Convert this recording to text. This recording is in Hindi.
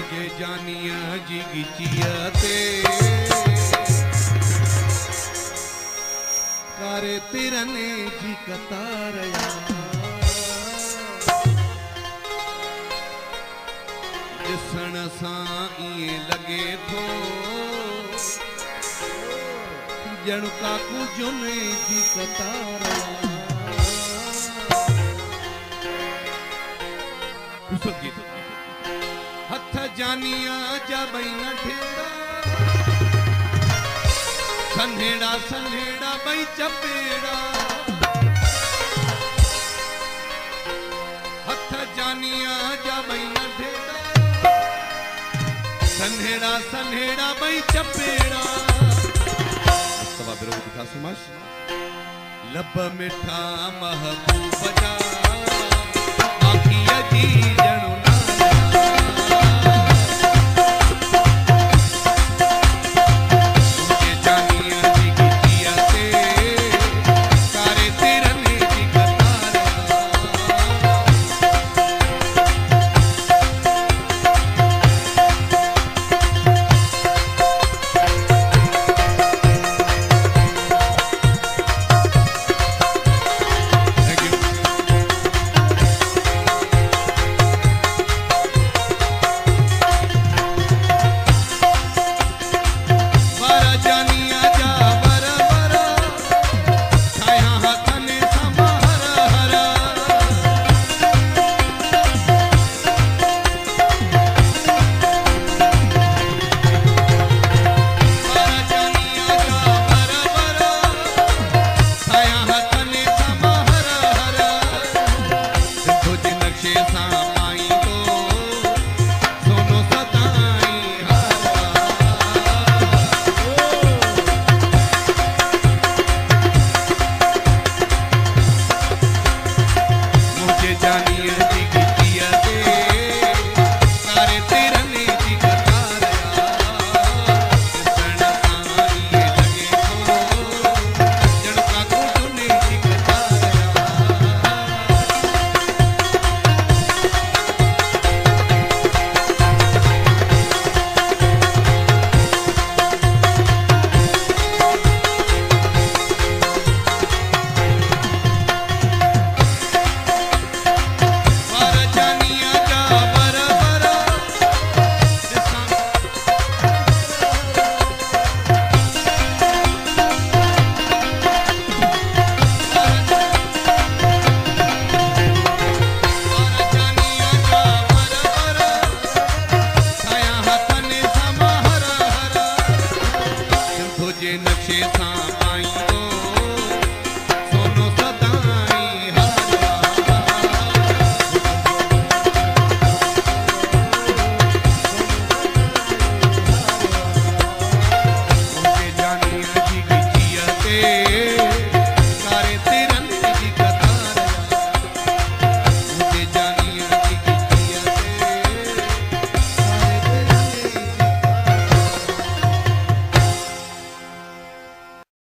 तुझे जानिया जी गिचियाते कारे तिरने जी कतारया दिसण सां इए लगे थो जण काकू जुने जी कतारया हथ जानिया जा बई नठेड़ा सन्हेड़ा सन्हेड़ा बई चपेड़ा हथ जानिया जा बई नठेड़ा सन्हेड़ा सन्हेड़ा बई चपेड़ा सवा बिरो दिखा सुमाश लब मिठा महबूब जा आखिया जी